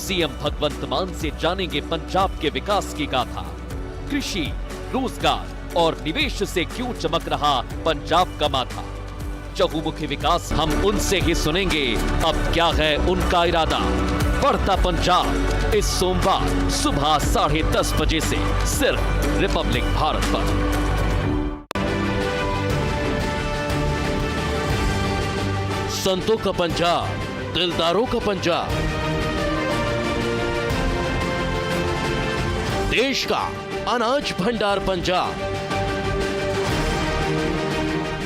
CM Bhagwant Mann से जानेंगे पंजाब के विकास की गाथा। कृषि, रोजगार और निवेश से क्यों चमक रहा पंजाब का माथा। चहुमुखी विकास हम उनसे ही सुनेंगे, अब क्या है उनका इरादा। बढ़ता पंजाब इस सोमवार सुबह 10:30 बजे से सिर्फ रिपब्लिक भारत पर। संतों का पंजाब, दिलदारों का पंजाब, देश का अनाज भंडार पंजाब,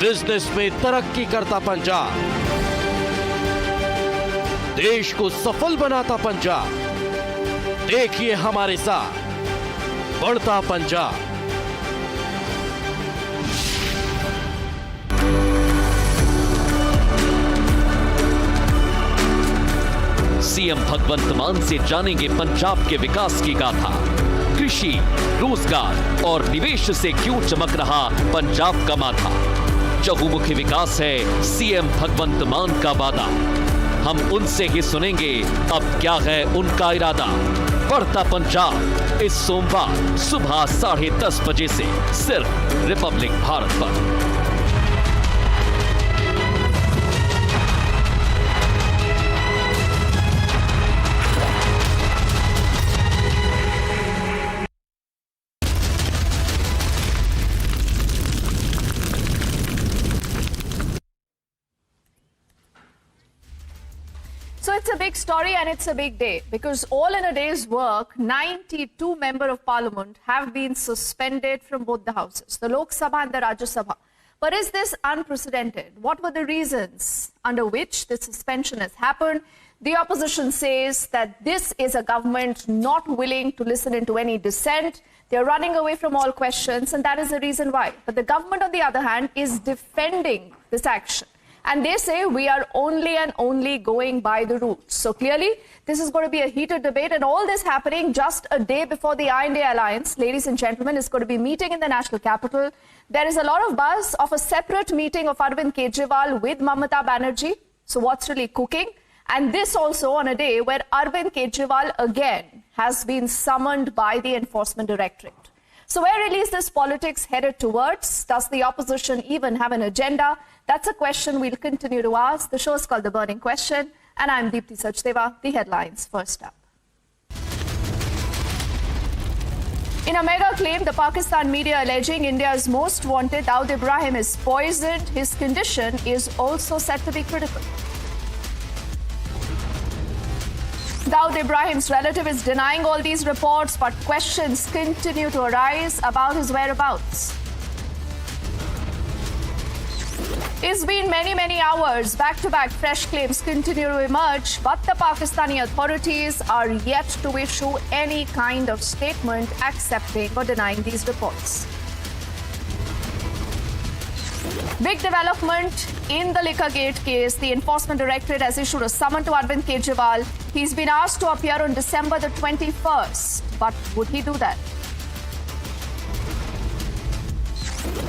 बिजनेस में तरक्की करता पंजाब, देश को सफल बनाता पंजाब। देखिए हमारे साथ बढ़ता पंजाब। सीएम भगवंत मान से जानेंगे पंजाब के विकास की गाथा। कृषि, रोजगार और निवेश से क्यों चमक रहा पंजाब का माथा। चहुमुखी विकास है सीएम भगवंत मान का वादा। हम उनसे ही सुनेंगे, अब क्या है उनका इरादा। बढ़ता पंजाब इस सोमवार सुबह 10:30 बजे से सिर्फ रिपब्लिक भारत पर। So it's a big story and it's a big day because all in a day's work, 92 members of parliament have been suspended from both the houses, the Lok Sabha and the Rajya Sabha. But is this unprecedented? What were the reasons under which this suspension has happened? The opposition says that this is a government not willing to listen into any dissent. They're running away from all questions, and that is the reason why. But the government, on the other hand, is defending this action. And they say we are only and only going by the rules. So clearly, this is going to be a heated debate, and all this happening just a day before the I&A alliance, ladies and gentlemen, is going to be meeting in the national capital. There is a lot of buzz of a separate meeting of Arvind Kejriwal with Mamata Banerjee. So what's really cooking? And this also on a day where Arvind Kejriwal again has been summoned by the Enforcement Directorate. So where really is this politics headed towards? Does the opposition even have an agenda? That's a question we'll continue to ask. The show is called The Burning Question, and I'm Deepthi Sachdeva. The headlines first up. In a mega claim, the Pakistan media alleging India's most wanted Dawood Ibrahim is poisoned. His condition is also said to be critical. Dawood Ibrahim's relative is denying all these reports, but questions continue to arise about his whereabouts. It's been many hours. Back-to-back fresh claims continue to emerge, but the Pakistani authorities are yet to issue any kind of statement accepting or denying these reports. Big development in the Liquorgate case. The Enforcement Directorate has issued a summon to Arvind Kejriwal. He's been asked to appear on December the 21st, but would he do that?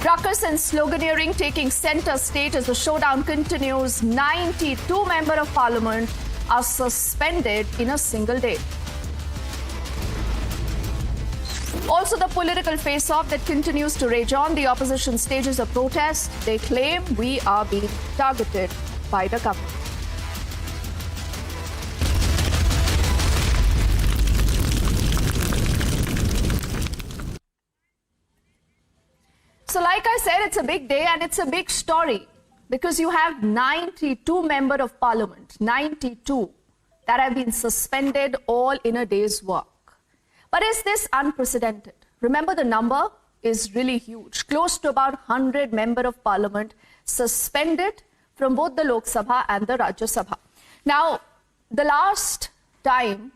Ruckus and sloganeering taking center stage as the showdown continues. 92 members of parliament are suspended in a single day. Also, the political face-off that continues to rage on. The opposition stages a protest. They claim we are being targeted by the government. So like I said, it's a big day and it's a big story because you have 92 members of parliament, 92, that have been suspended all in a day's work. But is this unprecedented? Remember, the number is really huge. Close to about 100 members of parliament suspended from both the Lok Sabha and the Rajya Sabha. Now, the last time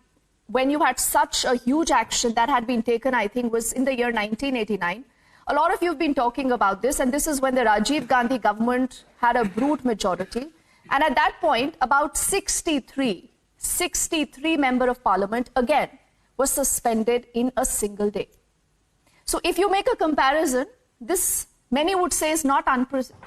when you had such a huge action that had been taken, I think, was in the year 1989. A lot of you have been talking about this, and this is when the Rajiv Gandhi government had a brute majority. And at that point, about 63 members of parliament, again, were suspended in a single day. So if you make a comparison, this, many would say, is not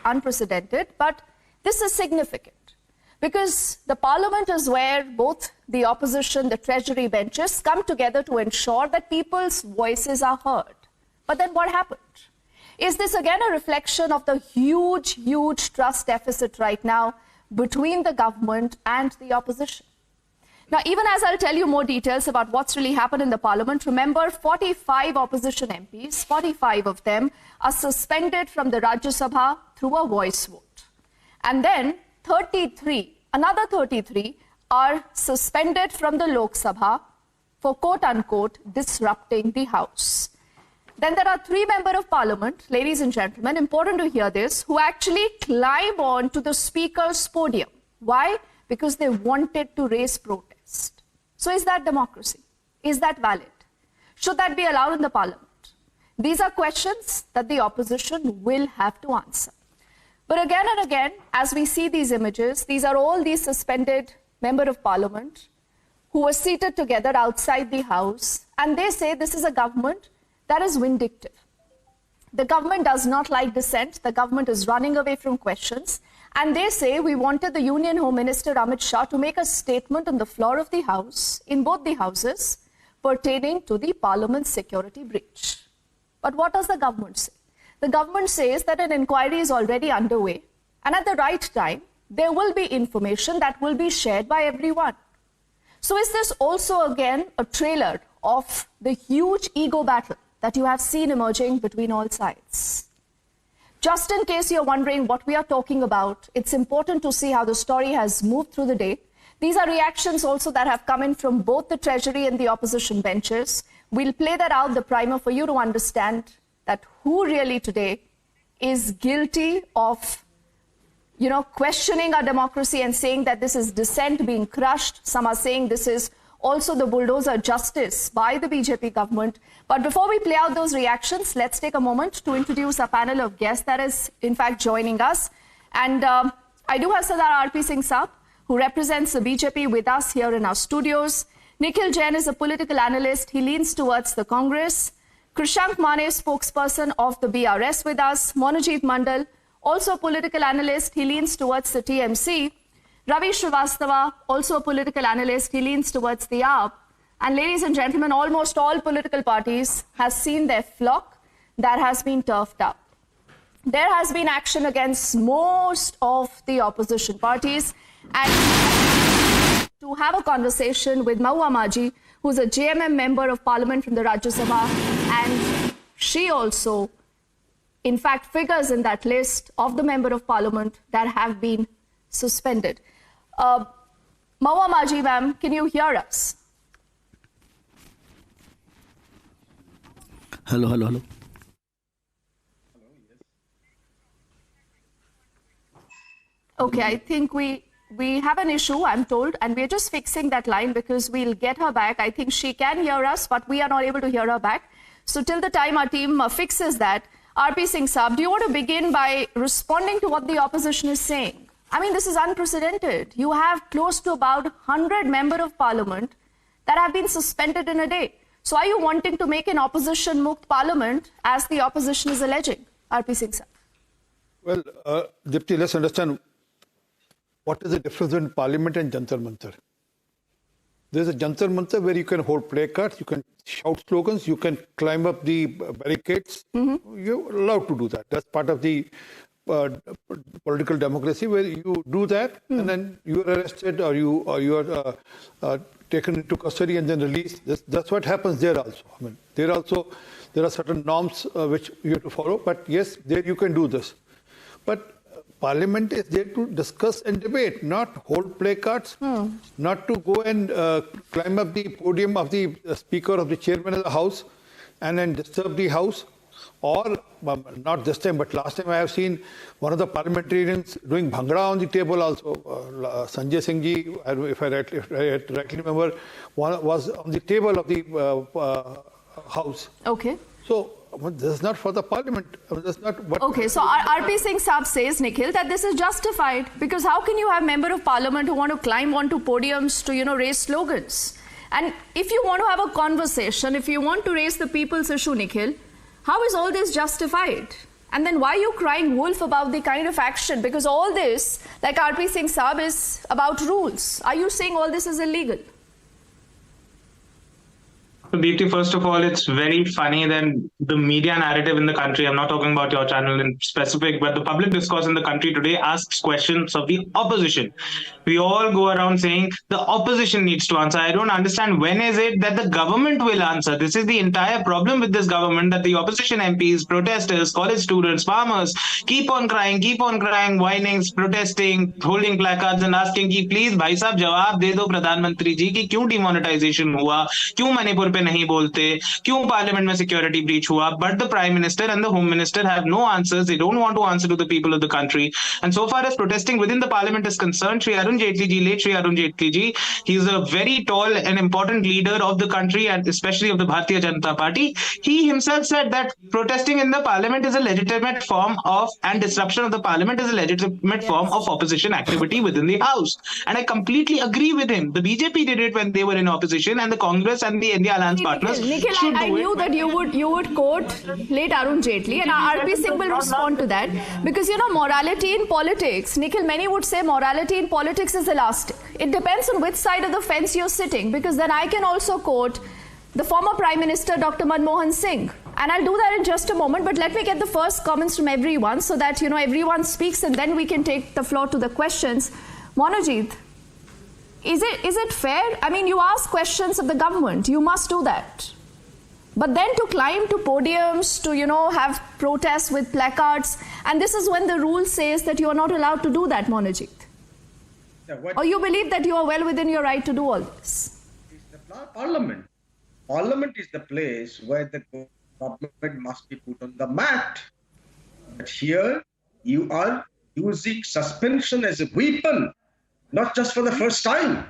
unprecedented, but this is significant. Because the parliament is where both the opposition, the treasury benches come together to ensure that people's voices are heard. But then what happened? Is this again a reflection of the huge trust deficit right now between the government and the opposition? Now, even as I'll tell you more details about what's really happened in the parliament, remember 45 opposition MPs, 45 of them are suspended from the Rajya Sabha through a voice vote. And then 33, another 33 are suspended from the Lok Sabha for quote-unquote disrupting the House. Then there are 3 members of parliament, ladies and gentlemen, important to hear this, who actually climb on to the speaker's podium. Why? Because they wanted to raise protest. So is that democracy? Is that valid? Should that be allowed in the parliament? These are questions that the opposition will have to answer. But again and again, as we see these images, these are all these suspended members of parliament who were seated together outside the House, and they say this is a government that is vindictive. The government does not like dissent. The government is running away from questions. And they say we wanted the Union Home Minister Amit Shah to make a statement on the floor of the House, in both the houses, pertaining to the Parliament's security breach. But what does the government say? The government says that an inquiry is already underway, and at the right time, there will be information that will be shared by everyone. So is this also again a trailer of the huge ego battle that you have seen emerging between all sides? Just in case you're wondering what we are talking about, it's important to see how the story has moved through the day. These are reactions also that have come in from both the Treasury and the opposition benches. We'll play that out, the primer, for you to understand that who really today is guilty of, questioning our democracy and saying that this is dissent being crushed. Some are saying this is also the bulldozer justice by the BJP government. But before we play out those reactions, let's take a moment to introduce a panel of guests that is, in fact, joining us. And I do have Sardar R.P. Singh Saab, who represents the BJP, with us here in our studios. Nikhil Jain is a political analyst. He leans towards the Congress. Krishank Mane, spokesperson of the BRS, with us. Monojit Mandal, also a political analyst. He leans towards the TMC. Ravi Srivastava, also a political analyst. He leans towards the AAP. And ladies and gentlemen, almost all political parties have seen their flock that has been turfed up. There has been action against most of the opposition parties. And to have a conversation with Mahua Maji, who's a JMM member of Parliament from the Rajya Sabha, and she also, in fact, figures in that list of the member of Parliament that have been suspended. Mahua Maji, ma'am, can you hear us? Hello. Okay, I think we have an issue, I'm told, and we're just fixing that line because we'll get her back. I think she can hear us, but we are not able to hear her back. So till the time our team fixes that, R.P. Singh Saab, do you want to begin by responding to what the opposition is saying? I mean, this is unprecedented. You have close to about 100 members of parliament that have been suspended in a day. So are you wanting to make an opposition-mukt parliament, as the opposition is alleging? R.P. Singh Saab. Well, Dipti, let's understand what is the difference between parliament and Jantar Mantar. There's a Jantar Mantar where you can hold placards, you can shout slogans, you can climb up the barricades. You're allowed to do that. That's part of the political democracy, where you do that and then you are arrested or you are taken into custody and then released. That's what happens there also. I mean, there are certain norms which you have to follow, but yes, there you can do this. But Parliament is there to discuss and debate, not hold placards, not to go and climb up the podium of the Speaker, of the Chairman of the House, and then disturb the House. Or, not this time, but last time I have seen one of the parliamentarians doing bhangra on the table also. Sanjay Singh ji, if I rightly remember, was on the table of the House. Okay. So, this is not for the parliament. That's not what. Okay, so R.P. Singh Saab says, Nikhil, that this is justified, because how can you have member of parliament who want to climb onto podiums to, raise slogans? And if you want to have a conversation, if you want to raise the people's issue, Nikhil, how is all this justified? And then why are you crying wolf about the kind of action? Because all this, like RP Singh Saab, is about rules. Are you saying all this is illegal? Deepti, first of all, it's very funny that the media narrative in the country, I'm not talking about your channel in specific, but the public discourse in the country today asks questions of the opposition. We all go around saying the opposition needs to answer. I don't understand, when is it that the government will answer? This is the entire problem with this government, that the opposition MPs, protesters, college students, farmers keep on crying, whining, protesting, holding placards and asking कि please भाई साहब जवाब दे दो प्रधानमंत्री जी कि क्यों demonetisation हुआ, क्यों मणिपुर पे नहीं बोलते, क्यों पार्लियामेंट में सिक्योरिटी ब्रीच हुआ. But the Prime Minister and the Home Minister have no answers. They don't want to answer to the people of the country. And so far as protesting within the Parliament is concerned, Shri Arun Jaitley ji, late Shri Arun Jaitley ji, he is a very tall and important leader of the country and especially of the Bharatiya Janata Party. He himself said that protesting in the Parliament is a legitimate form of, and disruption of the Parliament is a legitimate form of opposition activity within the House. And I completely agree with him. The BJP did it when they were in opposition, and the Congress and the India Alliance partners. Nikhil, I knew that you would quote late Arun Jaitley, and RP Singh will respond to that, because morality in politics, Nikhil, many would say morality in politics is elastic. It depends on which side of the fence you're sitting, because then I can also quote the former Prime Minister Dr. Manmohan Singh, and I'll do that in just a moment. But let me get the first comments from everyone so that everyone speaks, and then we can take the floor to the questions. Monojit, is it fair? I mean, you ask questions of the government. You must do that. But then to climb to podiums, to, have protests with placards, and this is when the rule says that you are not allowed to do that, Monojit. Yeah, or you believe that you are well within your right to do all this? It's the Parliament. Parliament is the place where the government must be put on the mat. But here, you are using suspension as a weapon. Not just for the first time.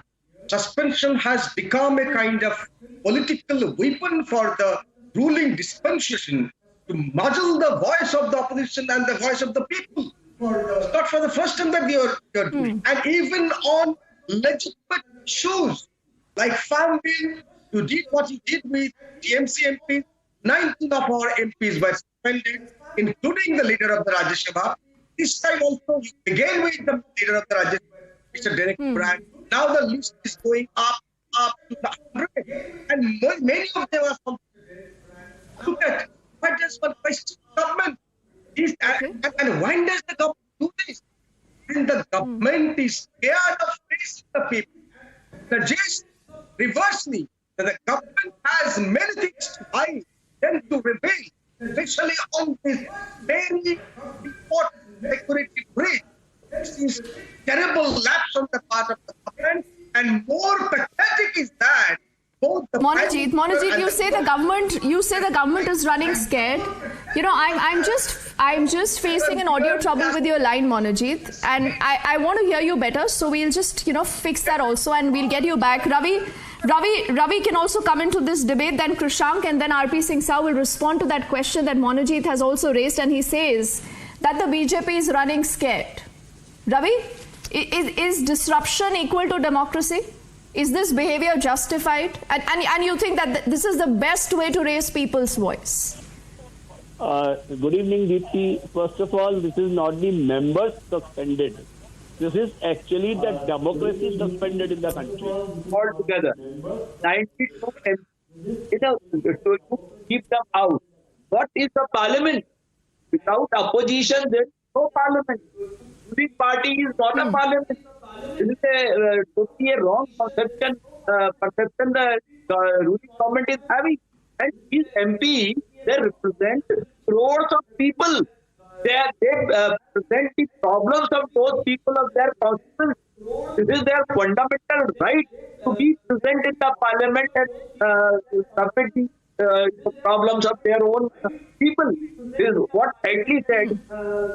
Suspension has become a kind of political weapon for the ruling dispensation to muzzle the voice of the opposition and the voice of the people. It's not for the first time that you're doing. And even on legitimate issues like farm bill, you did what you did with TMC MPs. 19 of our MPs were suspended, including the leader of the Rajya Sabha. This time also, you began with the leader of the Rajya Sabha, Mr. Dawood Ibrahim. Now the list is going up to the 100, and many of them are from. Look at, but just one question, government is, and when does the government do this? When the government is scared of facing the people, suggests reversely that the government has many things to hide, then to reveal, especially on this very important security breach. This is terrible lapse on the part of the government, and more pathetic is that both the Monojit, you say the government is running scared. I'm just facing an audio trouble with your line, Monojit, and I want to hear you better. So we'll just fix that also, and we'll get you back. Ravi can also come into this debate. Then Krishank and then RP Singh Saab will respond to that question that Monojit has also raised, and he says that the BJP is running scared. Ravi, is disruption equal to democracy? Is this behavior justified? And you think that this is the best way to raise people's voice? Good evening, Deepti. First of all, this is not the members suspended. This is actually the democracy suspended in the country. Altogether, 92 MPs, to keep them out. What is the parliament? Without opposition, there is no parliament. Ruling party is not a parliament. This is totally a wrong perception the ruling government is having. And these MPs, they represent crores of people. They present the problems of those people of their constituents. This is their fundamental right to be present in the parliament and submit the problems of their own people. This is what Tightly said.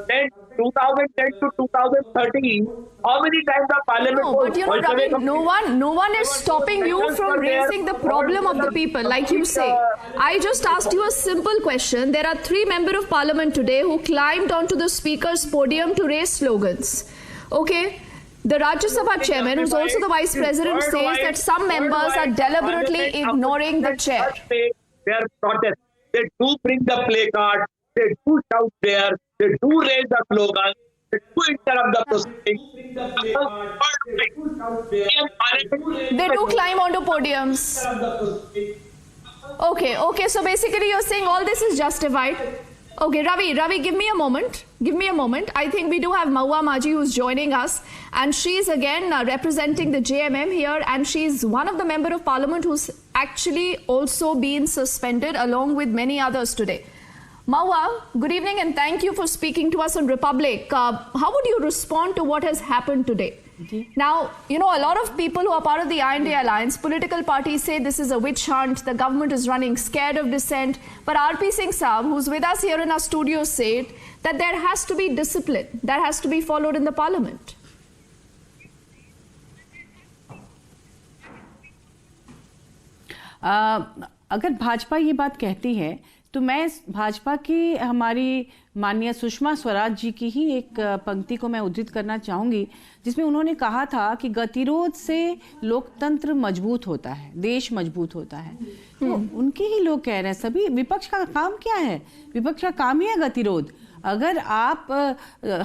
Then 2010 to 2013, how many times the parliament was Ravi, no one is stopping you from raising the problem of the people, like you say. I just asked you a simple question. There are 3 members of parliament today who climbed onto the speaker's podium to raise slogans. Okay? The Rajya Sabha chairman, who's also the vice president, says that some members are deliberately ignoring the chair. Their protest. They do bring the placard. they do shout there, they do raise the slogan, they do interrupt the proceedings. They do climb onto podiums. Okay, so basically you're saying all this is justified. Okay, Ravi, give me a moment. I think we do have Mahua Maji who's joining us, and she's again representing the JMM here, and she's one of the member of parliament who's actually also been suspended along with many others today. Mahua, good evening and thank you for speaking to us on Republic. How would you respond to what has happened today? Now, a lot of people who are part of the INDA alliance, political parties say this is a witch hunt, the government is running scared of dissent. But RP Singh Saab, who's with us here in our studio, said that there has to be discipline that has to be followed in the parliament. अगर भाजपा ये बात कहती है तो मैं भाजपा की हमारी माननीय सुषमा स्वराज जी की ही एक पंक्ति को मैं उद्धृत करना चाहूँगी, जिसमें उन्होंने कहा था कि गतिरोध से लोकतंत्र मजबूत होता है, देश मजबूत होता है। तो उनके ही लोग कह रहे हैं, सभी विपक्ष का काम क्या है? विपक्ष का काम ही है गतिरोध। अगर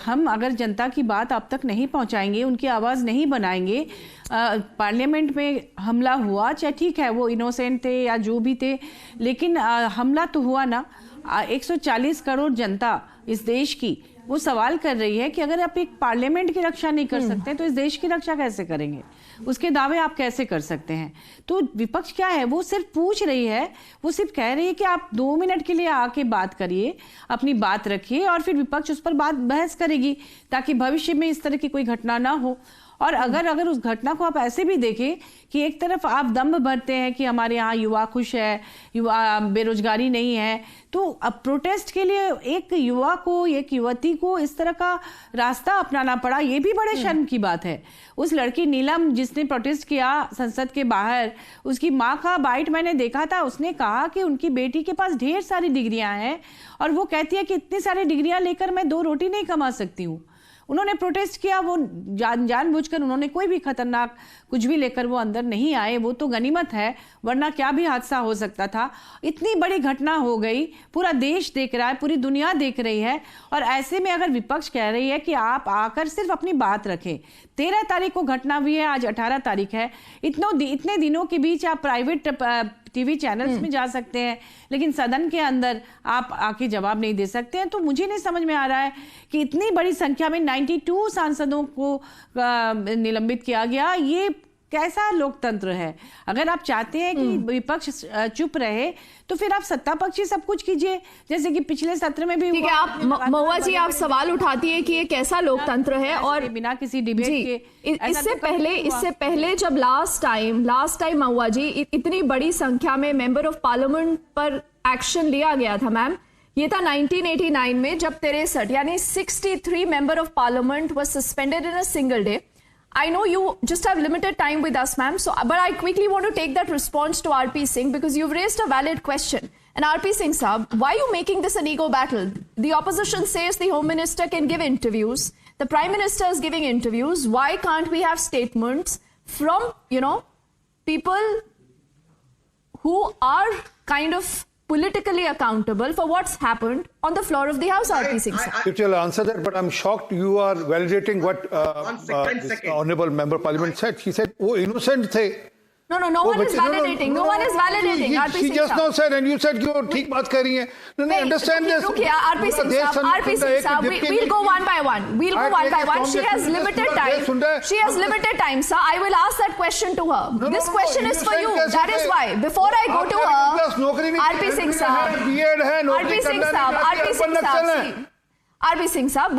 हम अगर जनता की बात आप तक नहीं पहुंचाएंगे, उनकी आवाज़ नहीं बनाएंगे, पार्लियामेंट में हमला हुआ, चाहे ठीक है वो इनोसेंट थे या जो भी थे, लेकिन हमला तो हुआ ना। 140 करोड़ जनता इस देश की वो सवाल कर रही है कि अगर आप एक पार्लियामेंट की रक्षा नहीं कर सकते तो इस देश की रक्षा कैसे करेंगे? उसके दावे आप कैसे कर सकते हैं? तो विपक्ष क्या है, वो सिर्फ पूछ रही है, वो सिर्फ कह रही है कि आप 2 मिनट के लिए आके बात करिए, अपनी बात रखिए और फिर विपक्ष उस पर बहस करेगी ताकि भविष्य में इस तरह की कोई घटना ना हो। और अगर उस घटना को आप ऐसे भी देखें कि एक तरफ आप दम्भ भरते हैं कि हमारे यहाँ युवा खुश है, युवा बेरोजगारी नहीं है, तो अब प्रोटेस्ट के लिए एक युवा को, एक युवती को इस तरह का रास्ता अपनाना पड़ा, ये भी बड़े शर्म की बात है। उस लड़की नीलम जिसने प्रोटेस्ट किया संसद के बाहर, उसकी माँ का बाइट मैंने देखा था, उसने कहा कि उनकी बेटी के पास ढेर सारी डिग्रियां हैं और वो कहती है कि इतनी सारी डिग्रियां लेकर मैं 2 रोटी नहीं कमा सकती हूँ। उन्होंने प्रोटेस्ट किया, वो जानबूझकर उन्होंने कोई भी खतरनाक कुछ भी लेकर वो अंदर नहीं आए, वो तो गनीमत है, वरना क्या भी हादसा हो सकता था। इतनी बड़ी घटना हो गई, पूरा देश देख रहा है, पूरी दुनिया देख रही है, और ऐसे में अगर विपक्ष कह रही है कि आप आकर सिर्फ अपनी बात रखें। 13 तारीख को घटना हुई है, आज 18 तारीख है, इतने दिनों के बीच आप प्राइवेट टीवी चैनल्स में जा सकते हैं, लेकिन सदन के अंदर आप आके जवाब नहीं दे सकते हैं। तो मुझे नहीं समझ में आ रहा है कि इतनी बड़ी संख्या में 92 सांसदों को निलंबित किया गया, ये कैसा लोकतंत्र है? अगर आप चाहते हैं कि विपक्ष चुप रहे तो फिर आप सत्ता पक्ष ही सब कुछ कीजिए, जैसे कि पिछले सत्र में भी ठीक है। आप महुआ जी, आप सवाल उठाती है कि ये कैसा लोकतंत्र है, और बिना किसी डिबेट के। इससे पहले जब लास्ट टाइम महुआ जी इतनी बड़ी संख्या में मेंबर ऑफ पार्लियामेंट पर एक्शन लिया गया था मैम, ये था 1989 में, जब 63 यानी 63 member of parliament was suspended in a single day. I know you just have limited time with us, ma'am. So, but I quickly want to take that response to RP Singh because you've raised a valid question. And RP Singh Saab, why are you making this an ego battle? The opposition says the Home Minister can give interviews. The Prime Minister is giving interviews. Why can't we have statements from, people who are kind of politically accountable for what's happened on the floor of the House, RP Singh Saab? It will answer that, but I'm shocked you are validating what this honorable member of parliament said. She said, "Oh, innocent the." No one is validating. No one is validating. She just now said, and you said you're ठीक बात कर रही हैं. No, understand this. RP Singh Saab, we'll go one by one. She has limited time. Sir, I will ask that question to her. This question is for you. That is why. Before I go to her, RP Singh Saab,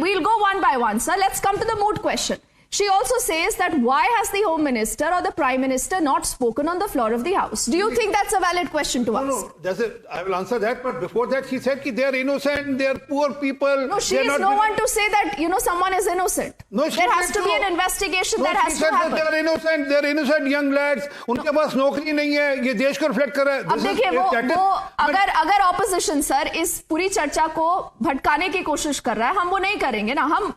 we'll go one by one, sir. Let's come to the moot question. She also says that why has the Home Minister or the Prime Minister not spoken on the floor of the House? Do you think that's a valid question to ask? No, I will answer that. But before that, she said that they are innocent, they are poor people. No, she is no one to say that, someone is innocent. No, there has to be an investigation that has to happen. They are innocent young lads. उनके पास नौकरी नहीं है. ये देश को reflect कर रहा है. अब देखिए वो अगर ऑपोजिशन सर इस पूरी चर्चा को भटकाने की कोशिश कर रहा है, हम वो नहीं करेंगे ना. हम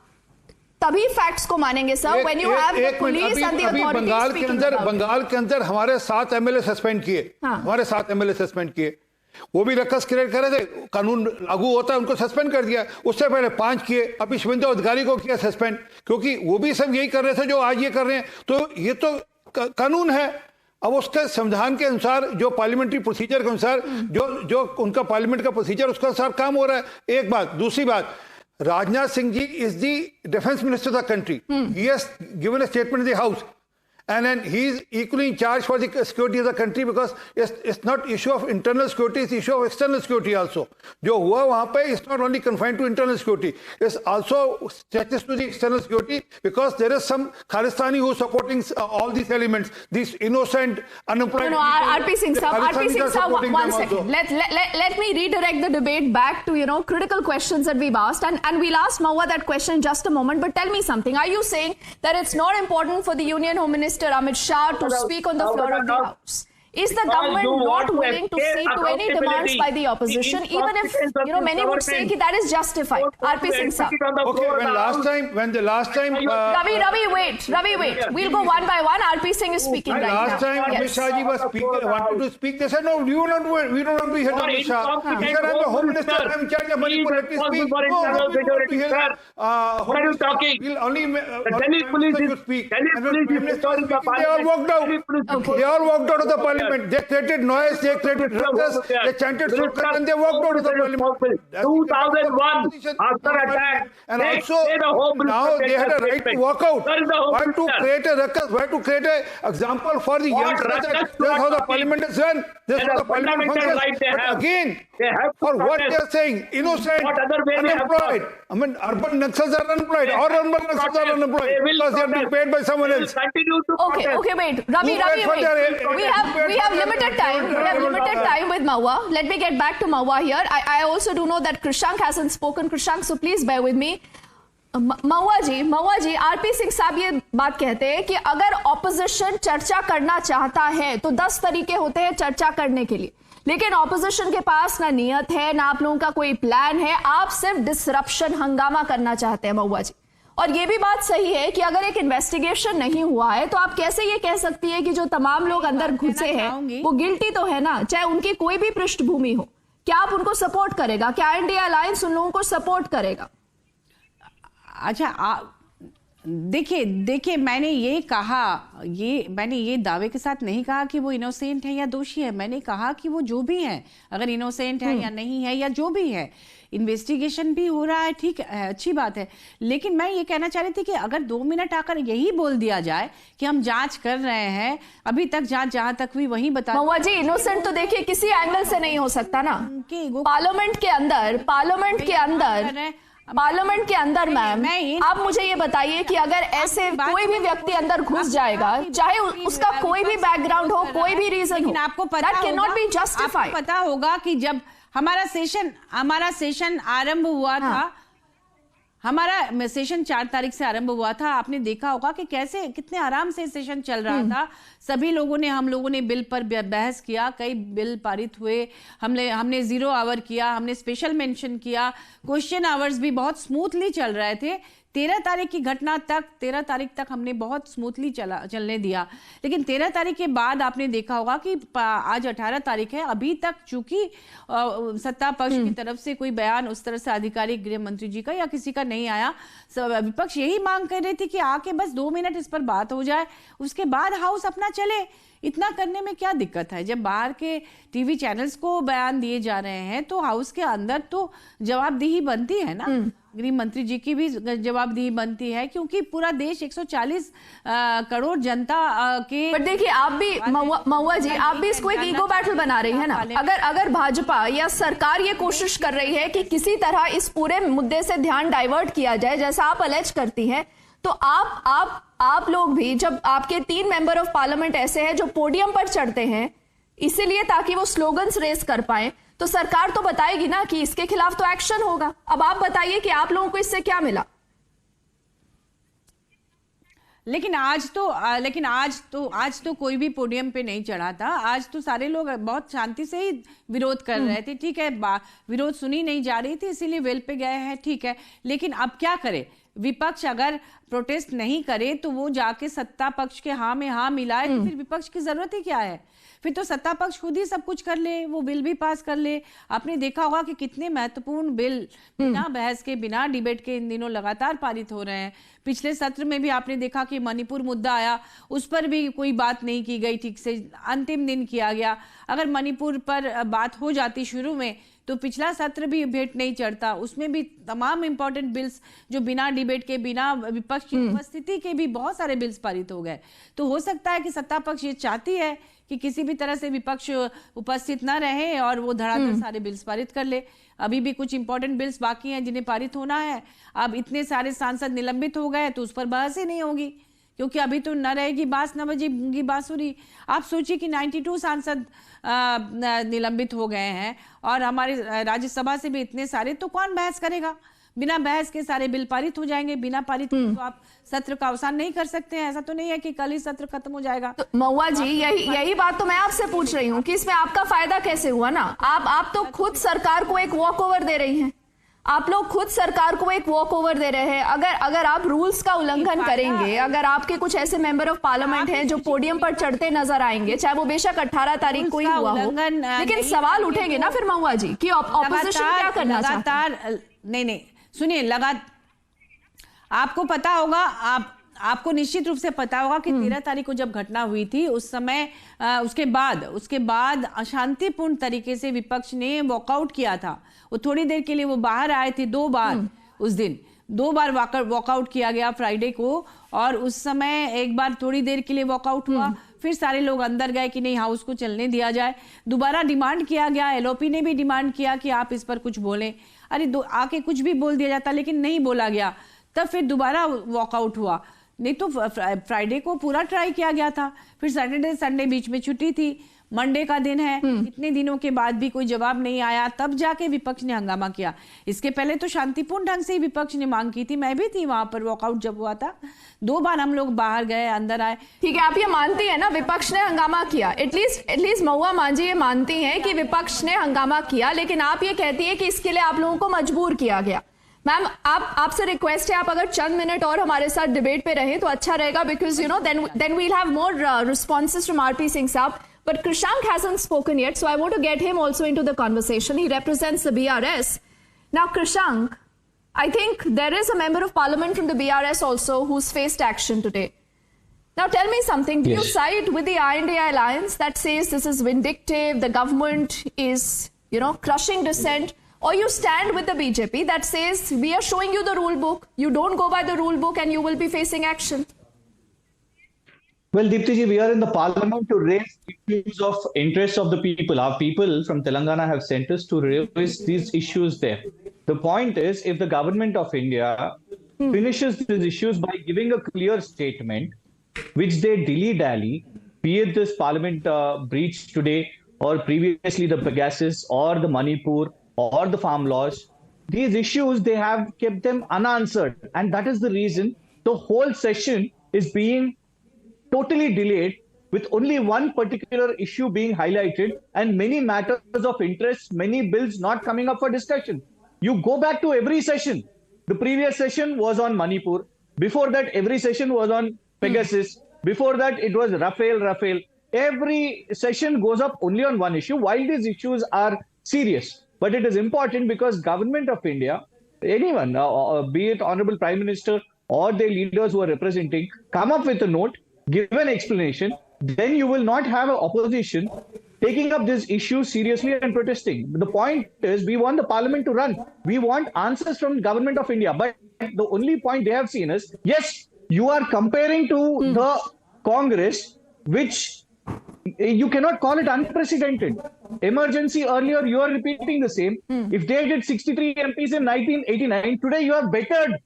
तभी फैक्ट्स को मानेंगे sir when you have the police and the authorities Bengal के अंदर हमारे 7 एमएलए सस्पेंड किए. वो भी रक्कस क्रिएट कर रहे थे, कानून लागू होता है उनको सस्पेंड कर दिया, उससे पहले 5 किए, अभी शुभेंदु अधिकारी को किया सस्पेंड, क्योंकि वो भी सब यही कर रहे थे जो आज ये कर रहे हैं। तो ये तो कानून है। अब उसके संविधान के अनुसार, जो पार्लियामेंट्री प्रोसीजर के अनुसार, जो उनका पार्लियामेंट का प्रोसीजर, उसके अनुसार काम हो रहा है। एक बात। दूसरी बात, Rajnath Singh ji is the defence minister of the country, he has given a statement in the house, and then he is equally in charge for the security of the country, because it's not issue of internal security, it's issue of external security also. जो हुआ वहाँ पे it's not only confined to internal security, it's also stretches to the external security, because there is some Khalistani who is supporting all these elements, these innocent unemployed. No, RP Singh sir, one second. Let me redirect the debate back to critical questions that we've asked, and we'll ask Mahua that question in just a moment. But tell me something. Are you saying that it's not important for the Union Home Minister Amit Shah to speak on the floor of the House? Is the government not willing to see to any demands by the opposition, even if many would say that is justified? RP Singh sir. Okay, when the last time Ravi, wait. We'll go one by one. RP Singh is speaking right now. Last time Amit Shah ji was wanted to speak, they said no, we don't want to be here, Amit Shah. He said, I'm the Home Minister, I'm in charge of Manipur, let me speak. No, we don't want to be here. What are you talking? We'll only Delhi police is speak. Delhi police is calling the They all walked out. Okay. They all walked out of the parliament. They created noise, they created ruckus, they chanted slogans, and they walked out of the parliament. 2001, after attack, and also now they had a right to walk out. Why to create a ruckus? Why to create an example for the youngsters? That's how the parliament is run. That's how the parliament functions. But again, for what they are saying, innocent, unemployed. I mean, urban Naxals are unemployed, or urban Naxals are unemployed because they are being paid by someone else. Okay, wait. Ravi, wait. We have limited time. We have limited time with Mahua. Let me get back to Mahua here. I also do know that Krishank hasn't spoken. Krishank, so please bear with me. Mahua ji, RP Singh साहब ये बात कहते हैं कि अगर opposition चर्चा करना चाहता है तो 10 तरीके होते हैं चर्चा करने के लिए, लेकिन ऑपोजिशन के पास ना नियत है, ना आप लोगों का कोई प्लान है, आप सिर्फ डिसरप्शन, हंगामा करना चाहते हैं महुआ जी। और ये भी बात सही है कि अगर एक इन्वेस्टिगेशन नहीं हुआ है तो आप कैसे ये कह सकती है कि जो तमाम लोग अंदर घुसे हैं वो गिल्टी तो है ना, चाहे उनकी कोई भी पृष्ठभूमि हो। क्या आप उनको सपोर्ट करेगा? क्या इंडिया अलायंस उन लोगों को सपोर्ट करेगा? अच्छा, देखिए मैंने ये दावे के साथ नहीं कहा कि वो इनोसेंट है या दोषी है। मैंने कहा कि वो जो भी है, अगर इनोसेंट है या नहीं है या जो भी है, इन्वेस्टिगेशन भी हो रहा है, ठीक है, अच्छी बात है। लेकिन मैं ये कहना चाह रही थी कि अगर 2 मिनट आकर यही बोल दिया जाए कि हम जांच कर रहे हैं, अभी तक जांच जहां तक हुई वही बता। महुआ जी, इनोसेंट तो देखिए किसी एंगल से नहीं हो सकता ना। पार्लियामेंट के अंदर मैम, आप मुझे ये बताइए कि अगर ऐसे कोई भी व्यक्ति अंदर घुस जाएगा, चाहे उसका कोई भी बैकग्राउंड हो, कोई भी रीजन हो, आपको पता होगा कि जब हमारा सेशन आरंभ हुआ था, हमारा सेशन 4 तारीख से आरंभ हुआ था, आपने देखा होगा कि कैसे कितने आराम से सेशन चल रहा था। सभी हम लोगों ने बिल पर बहस किया, कई बिल पारित हुए, हमने 0 आवर किया, हमने स्पेशल मेंशन किया, क्वेश्चन आवर्स भी बहुत स्मूथली चल रहे थे। 13 तारीख की घटना तक, 13 तारीख तक हमने बहुत स्मूथली चलने दिया। लेकिन 13 तारीख के बाद आपने देखा होगा कि आज 18 तारीख है, अभी तक चूंकि सत्ता पक्ष की तरफ से कोई बयान उस तरह से आधिकारिक गृह मंत्री जी का या किसी का नहीं आया। विपक्ष यही मांग कर रही थी कि आके बस 2 मिनट इस पर बात हो जाए, उसके बाद हाउस अपना चले। इतना करने में क्या दिक्कत है? जब बाहर के टीवी चैनल्स को बयान दिए जा रहे हैं तो हाउस के अंदर तो जवाबदेही बनती है ना। गृह मंत्री जी की भी जवाबदेही बनती है, क्योंकि पूरा देश 140 करोड़ जनता के। पर देखिए, आप भी महुआ जी, आप भी इसको एक ईगो बैटल बना रही है ना। अगर भाजपा या सरकार ये कोशिश कर रही है कि किसी तरह इस पूरे मुद्दे से ध्यान डाइवर्ट किया जाए, जैसा आप अलेज करती हैं, तो आप लोग भी, जब आपके 3 मेंबर ऑफ पार्लियामेंट ऐसे हैं जो पोडियम पर चढ़ते हैं इसीलिए ताकि वो स्लोगन्स रेस कर पाए, तो सरकार तो बताएगी ना कि इसके खिलाफ तो एक्शन होगा। अब आप बताइए कि आप लोगों को इससे क्या मिला? लेकिन आज तो कोई भी पोडियम पे नहीं चढ़ा था। आज तो सारे लोग बहुत शांति से ही विरोध कर रहे थे, ठीक है, विरोध सुनी नहीं जा रही थी, इसीलिए वेल पे गए हैं, ठीक है। लेकिन अब क्या करें? विपक्ष अगर प्रोटेस्ट नहीं करे तो वो जाके सत्ता पक्ष के हाँ में हाँ मिलाए, तो फिर विपक्ष की जरूरत ही क्या है? फिर तो सत्ता पक्ष खुद ही सब कुछ कर ले, वो बिल भी पास कर ले। आपने देखा होगा कि कितने महत्वपूर्ण बिल बिना बहस के, बिना डिबेट के इन दिनों लगातार पारित हो रहे हैं। पिछले सत्र में भी आपने देखा कि मणिपुर मुद्दा आया, उस पर भी कोई बात नहीं की गई ठीक से, अंतिम दिन किया गया। अगर मणिपुर पर बात हो जाती शुरू में तो पिछला सत्र भी भेंट नहीं चढ़ता, उसमें भी तमाम इंपॉर्टेंट बिल्स जो बिना डिबेट के, बिना विपक्ष की उपस्थिति के भी बहुत सारे बिल्स पारित हो गए। तो हो सकता है कि सत्ता पक्ष ये चाहती है कि किसी भी तरह से विपक्ष उपस्थित ना रहे और वो धड़ाधड़ सारे बिल्स पारित कर ले। अभी भी कुछ इंपॉर्टेंट बिल्स बाकी हैं जिन्हें पारित होना है। अब इतने सारे सांसद निलंबित हो गए तो उस पर बहस ही नहीं होगी, क्योंकि अभी तो न रहेगी बांस न बजेगी बांसुरी। आप सोचिए कि 92 सांसद निलंबित हो गए हैं और हमारे राज्यसभा से भी इतने सारे, तो कौन बहस करेगा? बिना बहस के सारे बिल पारित हो जाएंगे। बिना पारित तो आप सत्र का अवसान नहीं कर सकते हैं। ऐसा तो नहीं है कि कल ही सत्र खत्म हो जाएगा। तो महुआ जी, यही बात तो मैं आपसे पूछ रही हूँ कि इसमें आपका फायदा कैसे हुआ ना? आप तो खुद सरकार को एक वॉक ओवर दे रही हैं। आप लोग खुद सरकार को एक वॉक ओवर दे रहे हैं। अगर आप रूल्स का उल्लंघन करेंगे, अगर आपके कुछ ऐसे मेंबर ऑफ पार्लियामेंट हैं जो पोडियम पर चढ़ते नजर आएंगे, चाहे वो बेशक 18 तारीख को ही हुआ हो, लेकिन सवाल उठेंगे ना फिर महुआ जी कि ऑपोजिशन क्या करना चाहता है? नहीं सुनिए, आपको पता होगा, आपको निश्चित रूप से पता होगा कि 13 तारीख को जब घटना हुई थी उस समय उसके बाद अशांतिपूर्ण तरीके से विपक्ष ने वॉकआउट किया था। वो थोड़ी देर के लिए वो बाहर आए थे, 2 बार उस दिन 2 बार वॉकआउट किया गया फ्राइडे को, और उस समय एक बार थोड़ी देर के लिए वॉकआउट हुआ, फिर सारे लोग अंदर गए कि नहीं हाउस को चलने दिया जाए। दोबारा डिमांड किया गया, एलओपी ने भी डिमांड किया कि आप इस पर कुछ बोलें। अरे आके कुछ भी बोल दिया जाता, लेकिन नहीं बोला गया। तब फिर दोबारा वॉकआउट हुआ। नहीं तो फ्राइडे को पूरा ट्राई किया गया था, फिर सैटरडे संडे बीच में छुट्टी थी, मंडे का दिन है, इतने दिनों के बाद भी कोई जवाब नहीं आया, तब जाके विपक्ष ने हंगामा किया। इसके पहले तो शांतिपूर्ण ढंग से ही विपक्ष ने मांग की थी। मैं भी थी वहां पर वॉकआउट जब हुआ था। 2 बार हम लोग बाहर गए, अंदर आए। ठीक है, आप ये मानती है ना विपक्ष ने हंगामा किया? एटलीस्ट महुआ मांझी ये मानती हैं कि विपक्ष ने हंगामा किया, लेकिन आप ये कहती है कि इसके लिए आप लोगों को मजबूर किया गया। मैम, आपसे रिक्वेस्ट है, आप अगर चंद मिनट और हमारे साथ डिबेट पे रहें तो अच्छा रहेगा, because then we'll have more responses from RP Singh साहब. But Krishank hasn't spoken yet, so I want to get him also into the conversation. He represents the BRS. Now, Krishank, I think there is a member of parliament from the BRS also who's faced action today. Now, tell me something. Do you side with the INDI alliance that says this is vindictive, the government is, crushing dissent, or you stand with the BJP that says we are showing you the rule book, you don't go by the rule book and you will be facing action? Well, Deepti ji, we are in the parliament to raise issues of interest of the people. Our people from Telangana have sent us to raise these issues there. The point is, if the government of India finishes these issues by giving a clear statement, which they dilly-dally, be it this parliament breach today or previously the Pegasus or the Manipur or the farm laws, these issues, they have kept them unanswered. And that is the reason the whole session is being totally delayed, with only one particular issue being highlighted and many matters of interest, many bills not coming up for discussion. You go back to every session. The previous session was on Manipur. Before that, every session was on Pegasus. Before that, it was Rafale. Every session goes up only on one issue, while these issues are serious. But it is important because government of India, anyone, be it Honorable Prime Minister or their leaders who are representing, come up with a note, give an explanation, then you will not have an opposition taking up this issue seriously and protesting. The point is, we want the parliament to run. We want answers from the government of India. But the only point they have seen is, yes, you are comparing to the Congress, which you cannot call it unprecedented. Emergency earlier, you are repeating the same. If they did 63 MPs in 1989, today you have bettered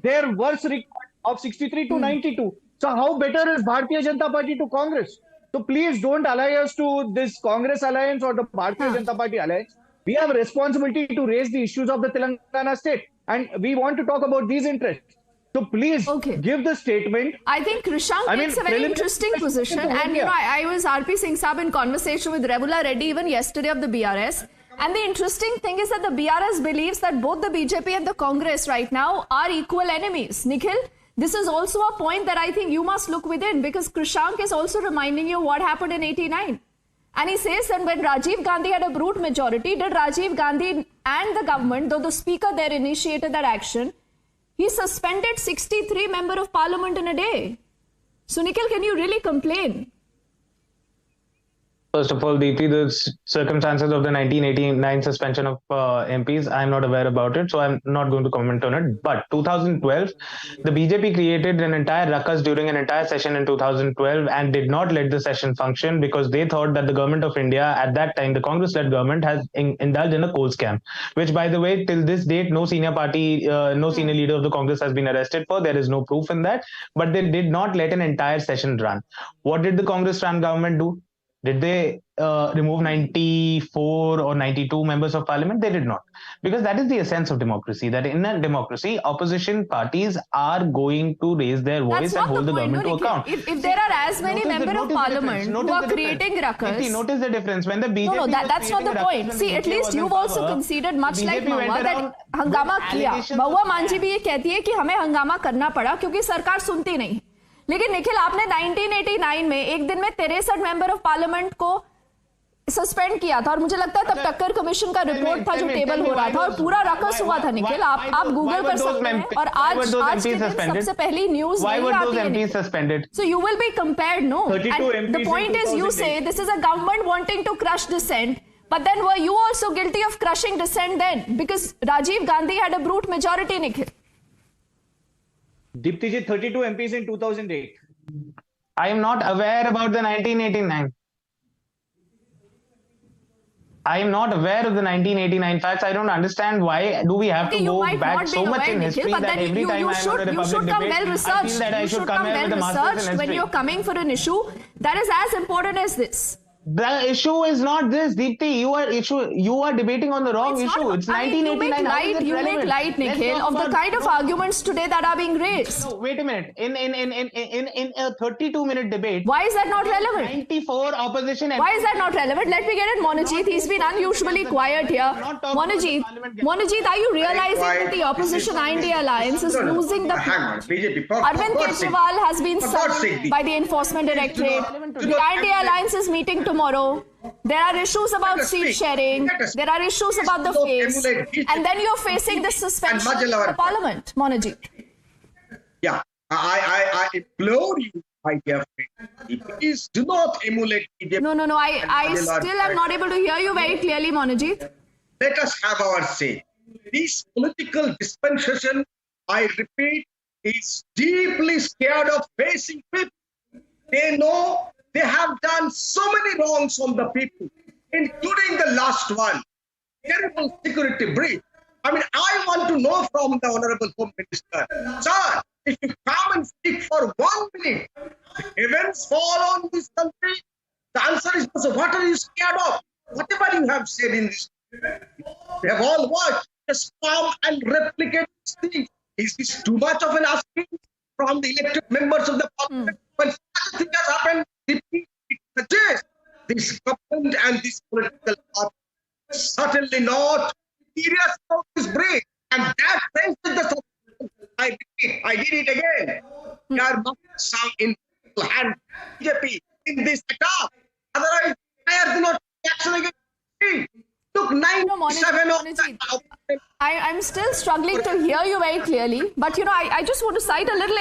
their worst record of 63 to 92. So how better is Bharatiya Janata Party to Congress? So please don't ally us to this Congress alliance or the Bharatiya Janata Party alliance. We have a responsibility to raise the issues of the Telangana state, and we want to talk about these interests. So please give the statement. I think Krishank takes a very interesting position. And I was RP Singh Saab in conversation with Rebula Reddy even yesterday of the BRS. And the interesting thing is that the BRS believes that both the BJP and the Congress right now are equal enemies. Nikhil, this is also a point that I think you must look within, because Krishank is also reminding you what happened in 89. And he says that when Rajiv Gandhi had a brute majority, did Rajiv Gandhi and the government, though the speaker there initiated that action, he suspended 63 members of parliament in a day. So Nikhil, can you really complain? First of all, Deepthi, the circumstances of the 1989 suspension of MPs, I'm not aware about it, so I'm not going to comment on it. But 2012, the BJP created an entire ruckus during an entire session in 2012 and did not let the session function because they thought that the government of India, at that time, the Congress-led government, has indulged in a coal scam, which, by the way, till this date, no senior leader of the Congress has been arrested for. There is no proof in that. But they did not let an entire session run. What did the Congress-run government do? Did they remove 94 or 92 members of parliament? They did not. Because that is the essence of democracy, that in a democracy, opposition parties are going to raise their voice and hold the government to account. If there are as many members of parliament who are creating ruckus... Notice the difference. When the BJP No, that's not the point. See, at least you've also conceded, much like Mahua, that hangama kiya. Mahua Manji bhi ye kehti hai ki hame hangama karna pada kyunki sarkar sunti nahi. लेकिन निखिल, आपने 1989 में एक दिन में 63 member of parliament को suspend किया था और मुझे लगता है तब टक्कर कमीशन का रिपोर्ट था जो टेबल हो रहा था और पूरा रकस हुआ था। निखिल, आप गूगल कर सकते हैं और आज के दिन सबसे पहली न्यूज यही आती है। So you will be compared, no? And the point is, you say this is a government wanting to crush dissent, but then were you also guilty of crushing dissent then? Because Rajiv Gandhi had a brute majority, Nikhil. Deepti ji, 32 MPs in 2008. I am not aware about the 1989. I am not aware of the 1989 facts. I don't understand why do we have to go back so much in history that every time I am on a Republic debate, I feel that I should come here with a master's in history. When you're coming for an issue that is as important as this. The issue is not this, Deepti. You are debating on the wrong issue. It's 1989. You make light, Nikhil, of the kind of arguments today that are being raised. No, wait a minute. In a 32-minute debate, why is that not relevant? 94 opposition. Why is that not relevant? Let me get in Monajit. He's been unusually quiet here. Monajit, are you realizing that the opposition INDA alliance is losing the plot? Arvind Kejriwal has been summoned by the Enforcement Directorate. The INDA alliance is meeting tomorrow. There are issues about seat sharing. There are issues about the face. And then you're facing this suspension of the parliament, Monajit. Yeah, I implore you, my dear friend, please do not emulate BJP. No. I still am not able to hear you very clearly, Monajit. Let us have our say. This political dispensation, I repeat, is deeply scared of facing people. They know they have done so many wrongs on the people, including the last one, terrible security breach. I mean, I want to know from the Honorable Home Minister, sir, if you come and speak for 1 minute, the heavens fall on this country. The answer is, so what are you scared of? Whatever you have said in this, we have all watched. Just come and replicate these things. Is this too much of an asking from the elected members of the parliament? When such a thing has happened, it suggests this government and this political party certainly not serious about this break. And that brings the I did it again. We are not some in hand BJP in this attack. Otherwise, I do not action against me. Look, 97 I'm still struggling to hear you very clearly, but I just want to cite a little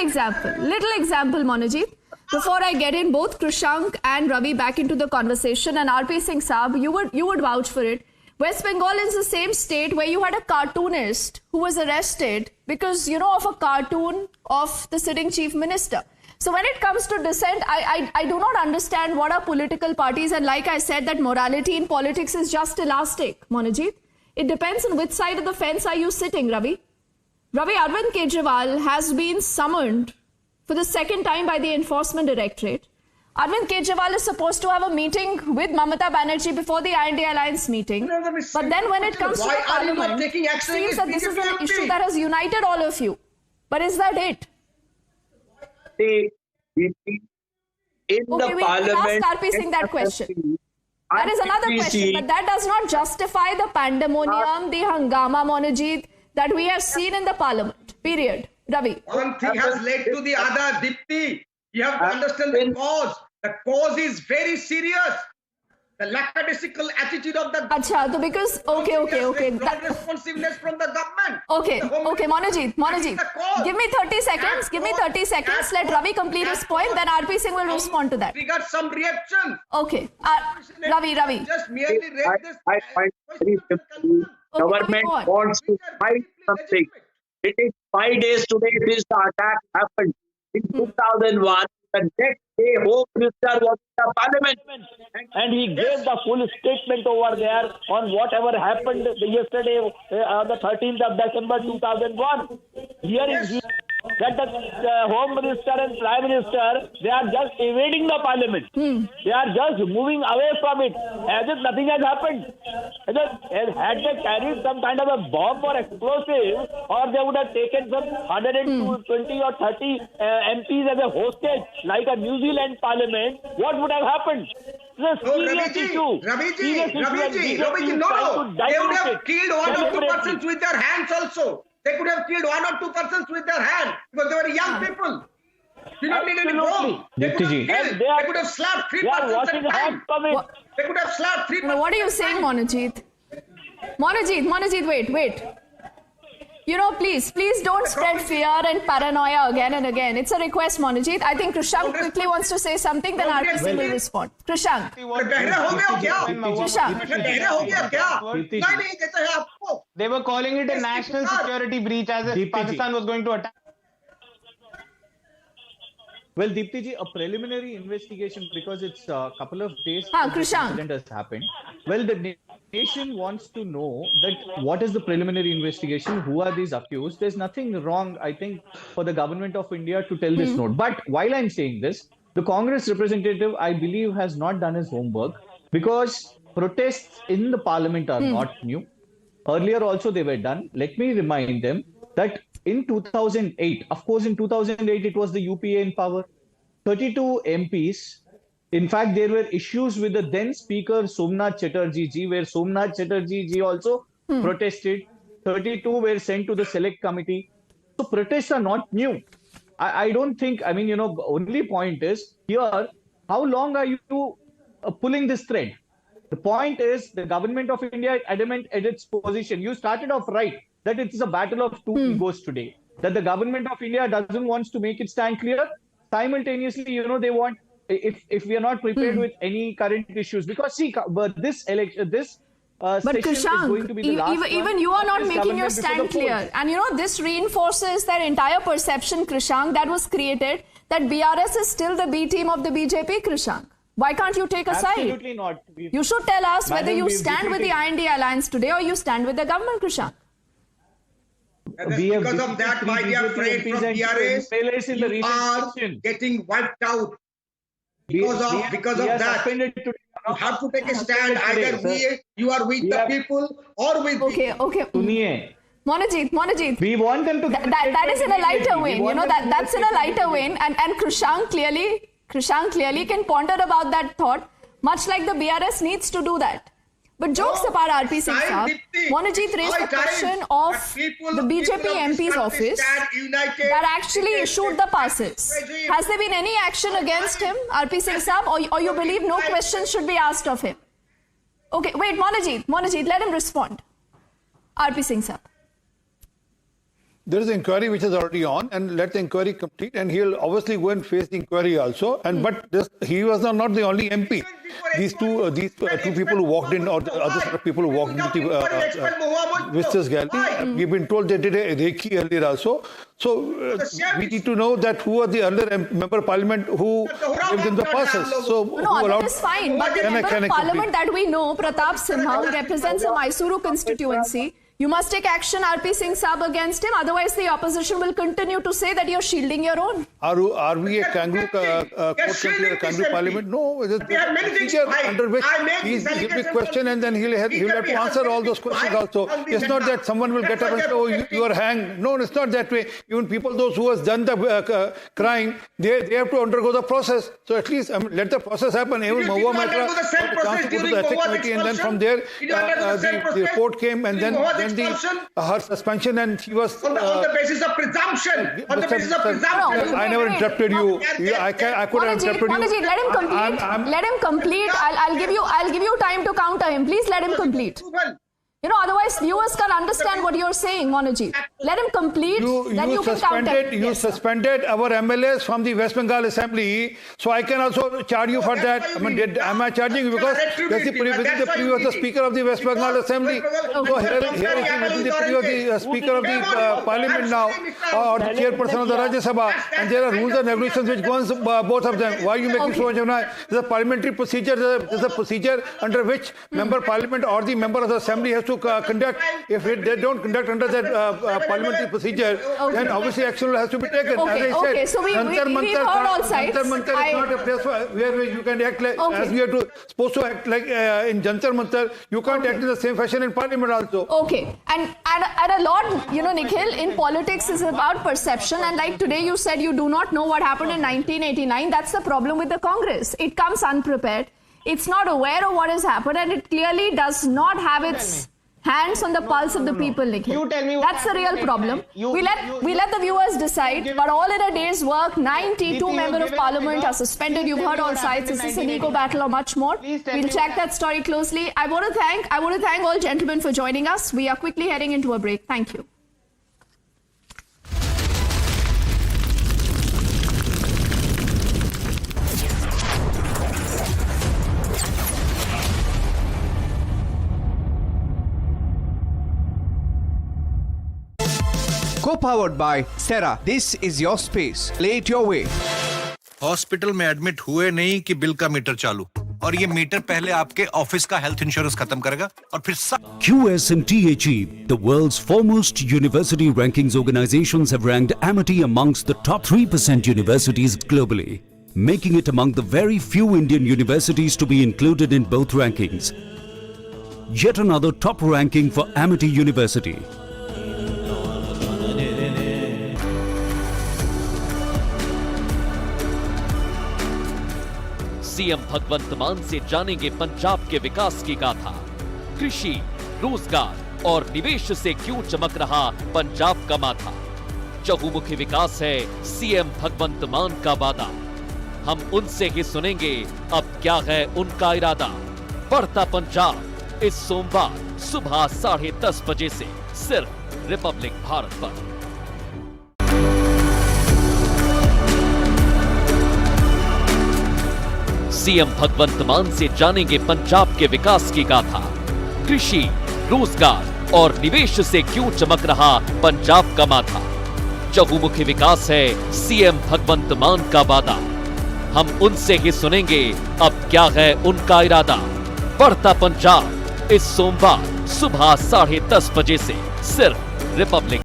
example, Monajit. Before I get in both Krishank and Ravi back into the conversation, and RP Singh Saab, you would vouch for it. West Bengal is the same state where you had a cartoonist who was arrested because, of a cartoon of the sitting chief minister. So when it comes to dissent, I do not understand what are political parties. And like I said, that morality in politics is just elastic, Monajit. It depends on which side of the fence are you sitting, Ravi. Arvind Kejriwal has been summoned for the second time by the Enforcement Directorate. Arvind Kejriwal is supposed to have a meeting with Mamata Banerjee before the INDA alliance meeting. But then when it comes to the parliament, it seems that this is an issue that has united all of you. But is that it? In the parliament, ask RP Singh that question. That is another question, but that does not justify the pandemonium, the hangama, Monojit, that we have seen in the parliament. Period. Ravi. One thing has led to the other, Dipti. You have to understand the cause. The cause is very serious. The lackadaisical attitude of the Acha, so because okay. Responsiveness from the government. Okay, Monojit. Give me 30 seconds. Let Ravi complete his point. Then RP Singh will respond to that. Triggered some reaction. Okay, Ravi. Just merely raise this. I find very simple. Government wants to fight something. It is 5 days today since the attack happened in 2001. The next day, Home Minister was in the Parliament, And he gave the full statement over there on whatever happened yesterday, on the 13th of December 2001. Here is that the Home Minister and Prime Minister, they are just evading the Parliament. They are just moving away from it as if nothing has happened. Had they carried some kind of a bomb or explosive, or they would have taken some 120 or 30 MPs as a hostage, like a New Zealand Parliament, what would have happened? Raviji, no. They would have killed 1 or 2 persons with their hands also. They could have killed 1 or 2 persons with their hands because they were young people. You don't need any bomb. They could have killed. They could have slapped 3 persons at a time. They could have slapped 3 persons. What are you saying, Monojit? Monojit, wait. Please don't spread fear and paranoia again and again. It's a request, Monojit. I think Krishank quickly wants to say something, then RP Singh will respond. Krishank. They were calling it a national security breach as if Pakistan was going to attack. Well, Deepti ji, a preliminary investigation because it's a couple of days Krishank. incident has happened. Well, the nation wants to know that what is the preliminary investigation, who are these accused. There's nothing wrong, I think, for the government of India to tell this note. But while I'm saying this, the Congress representative, I believe, has not done his homework because protests in the parliament are not new. Earlier also they were done. Let me remind them that in 2008, of course, in 2008, it was the UPA in power. 32 MPs. In fact, there were issues with the then Speaker Somnath Chatterjee ji, where Somnath Chatterjee ji also protested. 32 were sent to the select committee. So protests are not new. I don't think, only point is here, how long are you pulling this thread? The point is the government of India adamant at its position. You started off right, that it is a battle of two egos today. That the government of India doesn't want to make it stand clear. Simultaneously, they want, if we are not prepared with any current issues, because see, but this election, but Krishank, even you are not making your stand clear. And this reinforces that entire perception, Krishank, that was created, that BRS is still the B team of the BJP, Krishank. Why can't you take a side? Absolutely not. You should tell us whether you stand with the IND alliance today or you stand with the government, Krishank. Because of that, my dear friend from BRS, you are getting wiped out. Because of that, you have to take a stand. Either you are with the people or with Okay. Monojit. We want them to. That is in a lighter vein. That's in a lighter vein. And Krishank clearly can ponder about that thought, much like the BRS needs to do that. But jokes apart, RP Singh Saab, Monojit raised the question of the BJP MP's office that actually issued the passes. Has there been any action against him, RP Singh Saab, or you believe no questions should be asked of him? Okay, wait, Monojit, let him respond. RP Singh Saab. There is an inquiry which is already on, and let the inquiry complete, and he'll obviously go and face the inquiry also. And but he was not the only MP. These two people who walked in, or the other set of people who walked into the visitors gallery, we've been told they did a Reiki earlier also. So we need to know that who are the other member of parliament who gave them the passes. So no, that is fine. But the member of parliament that we know, Pratap Sinha, who represents a Mysuru constituency. You must take action, RP Singh Saab, against him. Otherwise, the opposition will continue to say that you're shielding your own. Are we a kangaroo court country or a kangaroo parliament? No. There's a procedure under which he'll be questioned and then he'll have to answer all those questions also. It's not that someone will get up and say, oh, you are hanged. No, it's not that way. Even people, those who has done the crime, they have to undergo the process. So at least let the process happen. Even Mahua Mitra got the chance to go to the ethics committee, and then from there the report came, and then her suspension, and she was on the basis of presumption. On the basis of presumption. I never interrupted you. I could have interrupted you. Monaji, let him complete. Let him complete. I'll give you time to counter him. Please let him complete. Otherwise viewers can't understand what you're saying, Monaji. Let him complete, then you can counter. You suspended our MLAs from the West Bengal Assembly, so I can also charge you for that. I mean, am I charging you because that's the preview of the Speaker of the West Bengal Assembly? So here is the preview of the Speaker of the Parliament now, or the Chairperson of the Rajya Sabha, and there are rules and regulations which governs both of them. Why are you making so much of noise? There's a parliamentary procedure. There's a procedure under which Member of Parliament or the Member of the Assembly has to conduct. If they don't conduct under that parliamentary procedure, then obviously action has to be taken. As I said, so we've heard all sides. Jantar Mantar is not a place where you can act like as we are supposed to act like in Jantar Mantar. You can't act in the same fashion in Parliament also. Okay, and a lot, Nikhil, in politics is about perception, and like today you said you do not know what happened in 1989. That's the problem with the Congress. It comes unprepared. It's not aware of what has happened, and it clearly does not have its hands on the pulse of the people, Nikhil. You tell me. That's the real problem. We let the viewers decide, but all in a day's work, 92 members of Parliament are suspended. You've heard all sides. Is this an ego battle or much more? We'll check that story closely. I want to thank all gentlemen for joining us. We are quickly heading into a break. Thank you. Co-powered by Sera. This is your space. Play it your way. Hospital में admit हुए नहीं कि bill का metre चालू, और ये metre पहले आपके ऑफिस का हेल्थ इंश्योरेंस खत्म करेगा और फिर QS&THE, the world's foremost university rankings organizations, have ranked Amity amongst the top 3% universities globally, making it among the very few Indian universities to be included in both rankings. Yet another top ranking for Amity University. CM Bhagwant Mann से जानेंगे पंजाब के विकास की गाथा। कृषि, रोजगार और निवेश से क्यों चमक रहा पंजाब का माथा। चहुमुखी विकास है सीएम भगवंत मान का वादा। हम उनसे ही सुनेंगे अब क्या है उनका इरादा। बढ़ता पंजाब इस सोमवार सुबह 10:30 बजे से सिर्फ रिपब्लिक भारत पर। सीएम भगवंत मान से जानेंगे पंजाब के विकास की गाथा। कृषि, रोजगार और निवेश से क्यों चमक रहा पंजाब का माथा। चहुमुखी विकास है सीएम भगवंत मान का वादा। हम उनसे ही सुनेंगे अब क्या है उनका इरादा। बढ़ता पंजाब इस सोमवार सुबह 10:30 बजे से सिर्फ रिपब्लिक।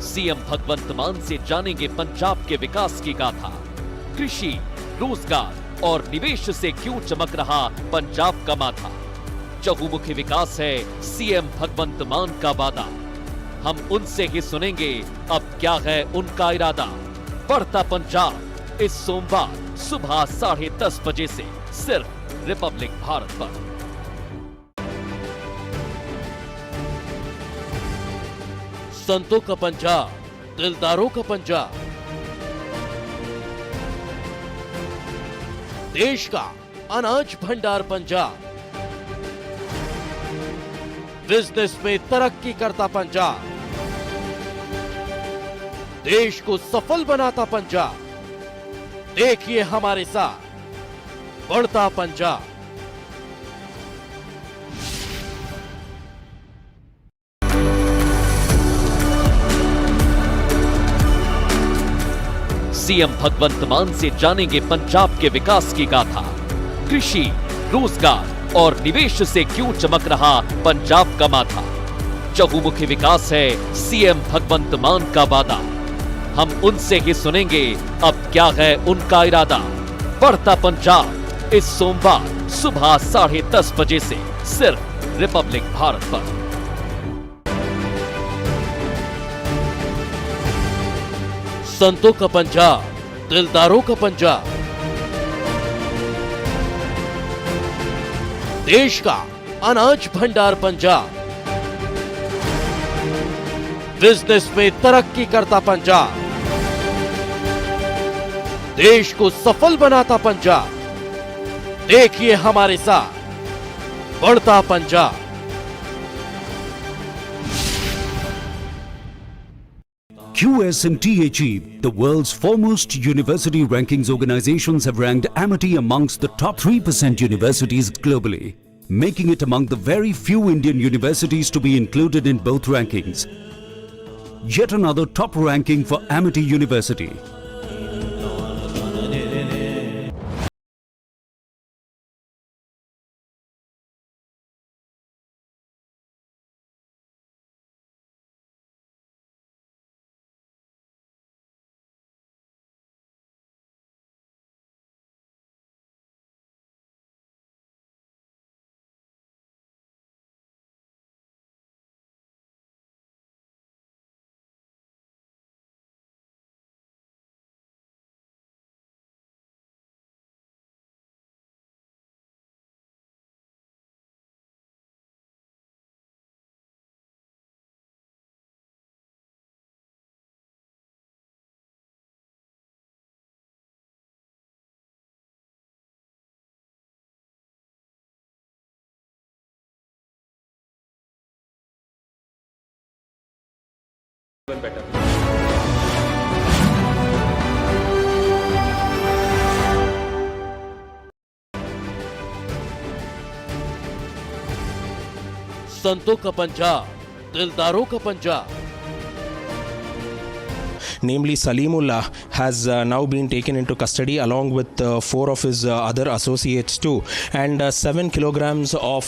सीएम भगवंत मान से जानेंगे पंजाब के विकास की गाथा। कृषि, रोजगार और निवेश से क्यों चमक रहा पंजाब का माथा? चहुमुखी विकास है सीएम भगवंत मान का वादा। हम उनसे ही सुनेंगे अब क्या है उनका इरादा। बढ़ता पंजाब इस सोमवार सुबह 10:30 बजे से सिर्फ रिपब्लिक भारत पर। संतों का पंजाब, दिलदारों का पंजाब, देश का अनाज भंडार पंजाब, बिजनेस में तरक्की करता पंजाब, देश को सफल बनाता पंजाब। देखिए हमारे साथ बढ़ता पंजाब। सीएम भगवंत मान से जानेंगे पंजाब के विकास की गाथा। कृषि, रोजगार और निवेश से क्यों चमक रहा पंजाब का माथा? चहुमुखी विकास है सीएम भगवंत मान का वादा। हम उनसे ही सुनेंगे अब क्या है उनका इरादा। बढ़ता पंजाब इस सोमवार सुबह 10:30 बजे से सिर्फ रिपब्लिक भारत पर। संतों का पंजाब, दिलदारों का पंजाब, देश का अनाज भंडार पंजाब, बिजनेस में तरक्की करता पंजाब, देश को सफल बनाता पंजाब। देखिए हमारे साथ बढ़ता Punjab. QS and THE, the world's foremost university rankings organizations, have ranked Amity amongst the top 3% universities globally, making it among the very few Indian universities to be included in both rankings. Yet another top ranking for Amity University. better. संतों का पंजाब, दिलदारों का Punjab. Namely Salimullah has now been taken into custody along with 4 of his other associates too, and 7 kilograms of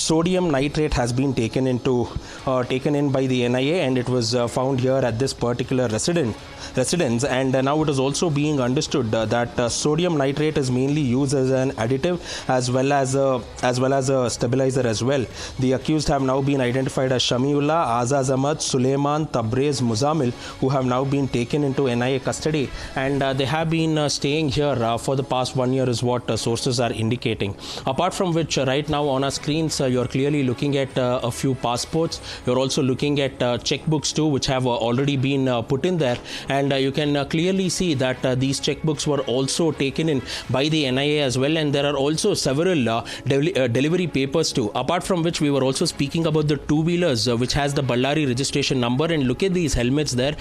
sodium nitrate has been taken in by the NIA, and it was found here at this particular residence, and now it is also being understood that sodium nitrate is mainly used as an additive as well as a stabilizer as well. The accused have now been identified as Shamiullah, Azaz Ahmad, Suleiman, Tabrez, Muzamil, who have now been taken into NIA custody, and they have been staying here for the past 1 year is what sources are indicating. Apart from which, right now on our screens you're clearly looking at a few passports. You're also looking at checkbooks too, which have already been put in there, and you can clearly see that these checkbooks were also taken in by the NIA as well, and there are also several delivery papers too. Apart from which, we were also speaking about the two-wheelers which has the Ballari registration number, and look at these helmets there.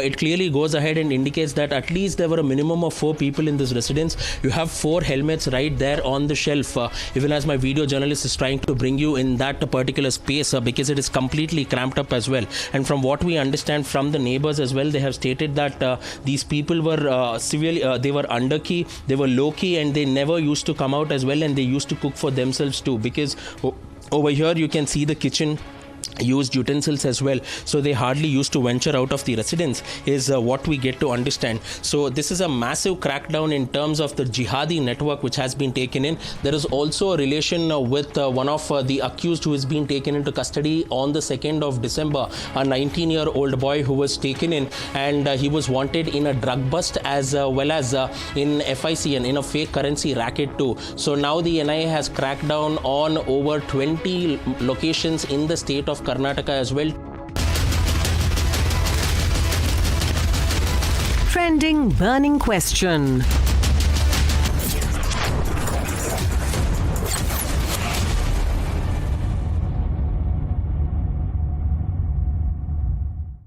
It clearly goes ahead and indicates that at least there were a minimum of 4 people in this residence. You have 4 helmets right there on the shelf, even as my video journalist is trying to bring you in that particular space because it is completely cramped up as well. And from what we understand from the neighbors as well, they have stated that these people were severely, they were under key, they were low key, and they never used to come out as well, and they used to cook for themselves too, because over here you can see the kitchen used utensils as well, so they hardly used to venture out of the residence, is what we get to understand. So this is a massive crackdown in terms of the jihadi network which has been taken in. There is also a relation with one of the accused who has been taken into custody on the 2nd of December, a 19-year-old boy who was taken in, and he was wanted in a drug bust as well as in FICN, in a fake currency racket too. So now the NIA has cracked down on over 20 locations in the state of Karnataka as well. Trending burning question.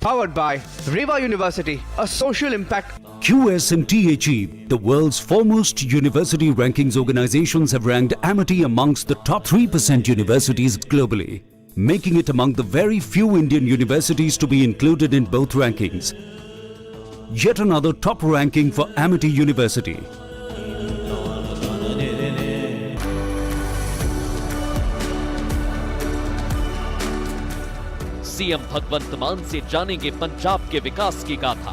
Powered by Riva University, a social impact. QS and THE, the world's foremost university rankings organizations, have ranked Amity amongst the top 3% universities globally, making it among the very few Indian universities to be included in both rankings. Yet another top ranking for Amity University. CM Bhagwant Mann से जानेंगे पंजाब के विकास की गाथा।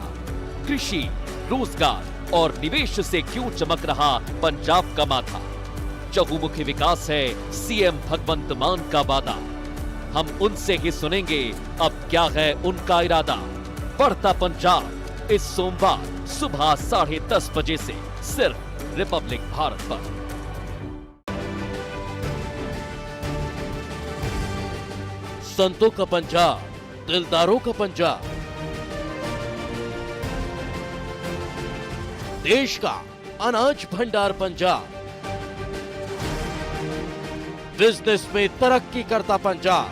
कृषि, रोजगार और निवेश से क्यों चमक रहा पंजाब का माथा। चहुमुखी विकास है सीएम भगवंत मान का वादा। हम उनसे ही सुनेंगे अब क्या है उनका इरादा। बढ़ता पंजाब इस सोमवार सुबह 10:30 बजे से सिर्फ रिपब्लिक भारत पर। संतों का पंजाब, दिलदारों का पंजाब, देश का अनाज भंडार पंजाब, बिजनेस में तरक्की करता पंजाब,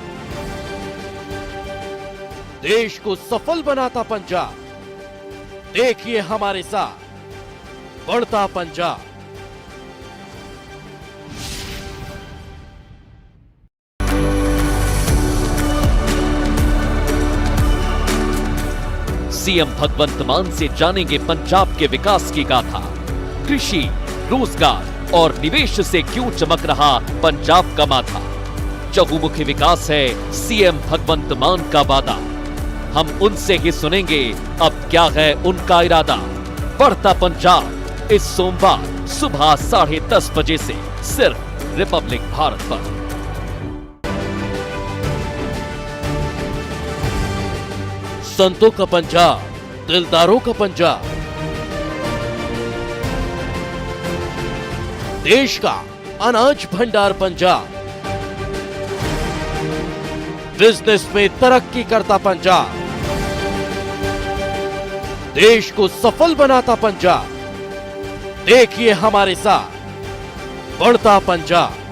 देश को सफल बनाता पंजाब। देखिए हमारे साथ बढ़ता पंजाब। सीएम भगवंत मान से जानेंगे पंजाब के विकास की गाथा। कृषि, रोजगार और निवेश से क्यों चमक रहा पंजाब का माथा। चहुमुखी विकास है सीएम भगवंत मान का वादा। हम उनसे ही सुनेंगे अब क्या है उनका इरादा। बढ़ता पंजाब इस सोमवार सुबह 10:30 बजे से सिर्फ रिपब्लिक भारत पर। संतों का पंजाब, दिलदारों का पंजाब, देश का अनाज भंडार पंजाब, बिजनेस में तरक्की करता पंजाब, देश को सफल बनाता पंजाब। देखिए हमारे साथ बढ़ता पंजाब।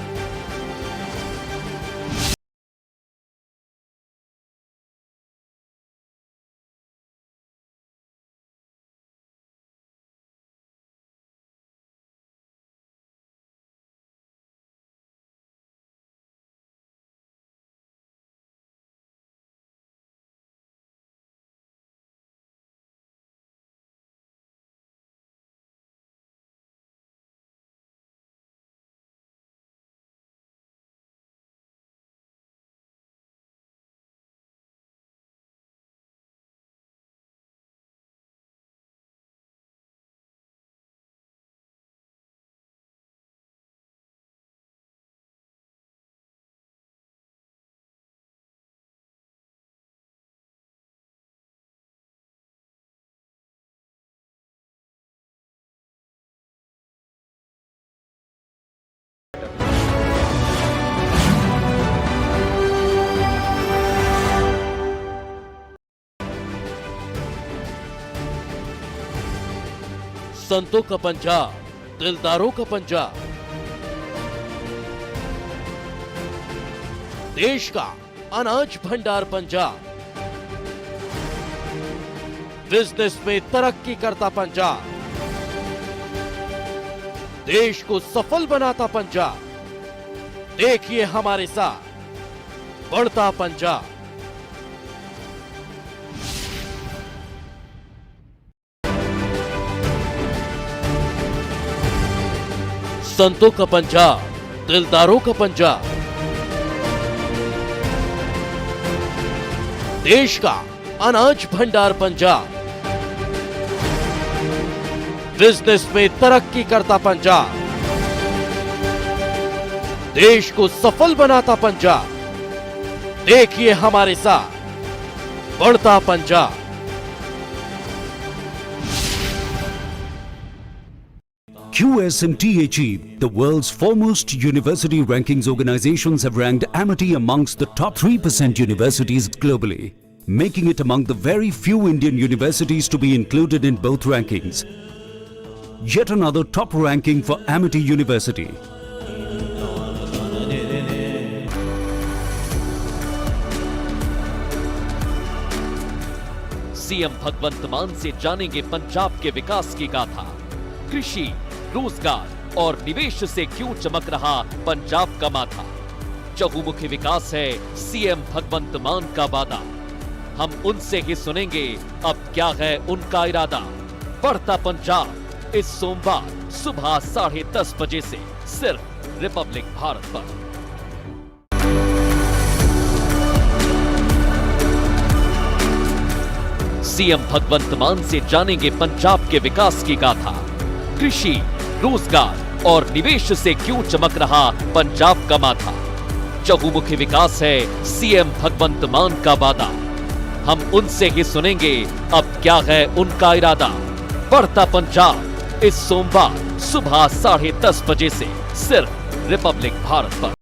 संतों का पंजाब, दिलदारों का पंजाब, देश का अनाज भंडार पंजाब, बिजनेस में तरक्की करता पंजाब, देश को सफल बनाता पंजाब। देखिए हमारे साथ बढ़ता पंजाब। संतों का पंजाब, दिलदारों का पंजाब, देश का अनाज भंडार पंजाब, बिजनेस में तरक्की करता पंजाब, देश को सफल बनाता पंजाब। देखिए हमारे साथ बढ़ता Punjab. QS and THE, the world's foremost university rankings organizations, have ranked Amity amongst the top 3% universities globally, making it among the very few Indian universities to be included in both rankings. Yet another top ranking for Amity University. CM Bhagwant Mann से जानेंगे पंजाब के विकास की गाथा। कृषि, रोजगार और निवेश से क्यों चमक रहा पंजाब का माथा। चहुमुखी विकास है सीएम भगवंत मान का वादा। हम उनसे ही सुनेंगे अब क्या है उनका इरादा। बढ़ता पंजाब इस सोमवार सुबह 10:30 बजे से सिर्फ रिपब्लिक भारत पर। सीएम भगवंत मान से जानेंगे पंजाब के विकास की गाथा। कृषि, रोजगार और निवेश से क्यों चमक रहा पंजाब का माथा। चहुमुखी विकास है सीएम भगवंत मान का वादा। हम उनसे ही सुनेंगे अब क्या है उनका इरादा। बढ़ता पंजाब इस सोमवार सुबह 10:30 बजे से सिर्फ रिपब्लिक भारत पर।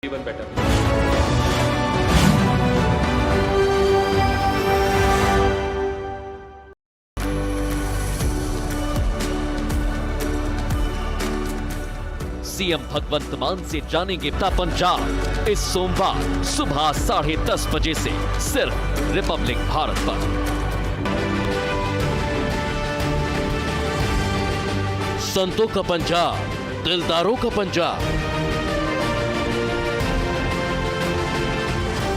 Even better. CM Bhagwant Mann से जानेंगे पंजाब इस सोमवार सुबह 10:30 बजे से सिर्फ रिपब्लिक भारत पर। संतों का पंजाब, दिलदारों का पंजाब,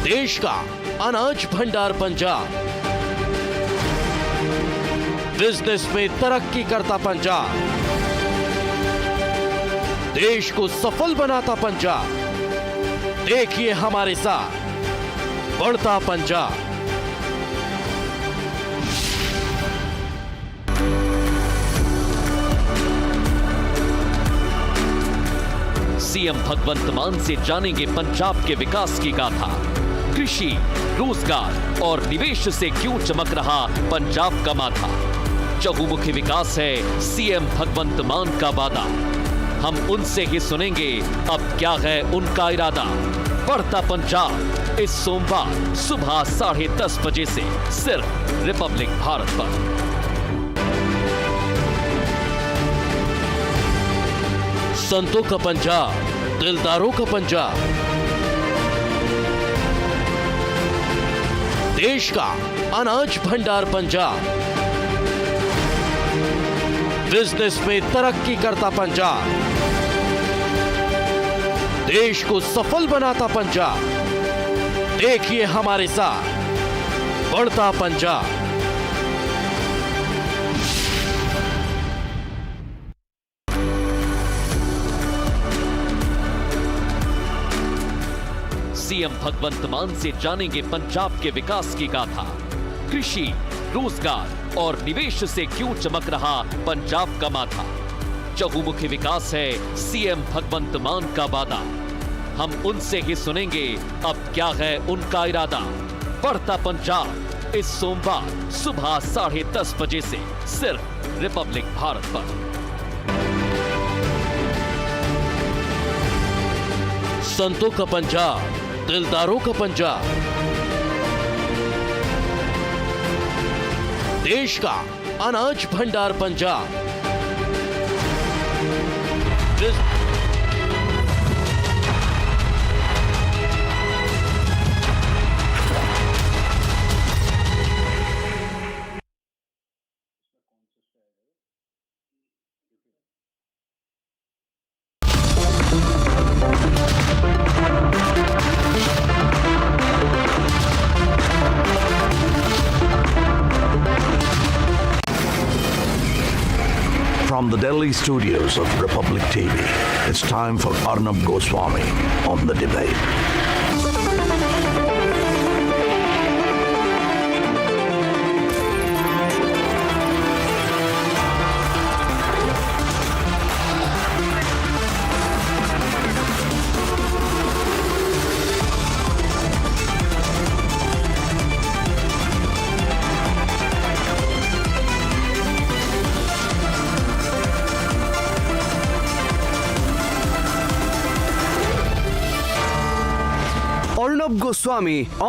देश का अनाज भंडार पंजाब, बिजनेस में तरक्की करता पंजाब, देश को सफल बनाता पंजाब। देखिए हमारे साथ बढ़ता पंजाब। सीएम भगवंत मान से जानेंगे पंजाब के विकास की गाथा। कृषि, रोजगार और निवेश से क्यों चमक रहा पंजाब का माथा। चहुमुखी विकास है सीएम भगवंत मान का वादा। हम उनसे ही सुनेंगे अब क्या है उनका इरादा। बढ़ता पंजाब इस सोमवार सुबह 10:30 बजे से सिर्फ रिपब्लिक भारत पर। संतों का पंजाब, दिलदारों का पंजाब, देश का अनाज भंडार पंजाब, बिजनेस में तरक्की करता पंजाब, देश को सफल बनाता पंजाब। देखिए हमारे साथ बढ़ता पंजाब। सीएम भगवंत मान से जानेंगे पंजाब के विकास की गाथा। कृषि, रोजगार और निवेश से क्यों चमक रहा पंजाब का माथा। चहुमुखी विकास है सीएम भगवंत मान का वादा। हम उनसे ही सुनेंगे अब क्या है उनका इरादा। बढ़ता पंजाब इस सोमवार सुबह 10:30 बजे से सिर्फ रिपब्लिक भारत पर। संतों का पंजाब, दिलदारों का पंजाब, देश का अनाज भंडार Punjab. From the Delhi studios of Republic TV, it's time for Arnab Goswami on The Debate. Arnab Goswami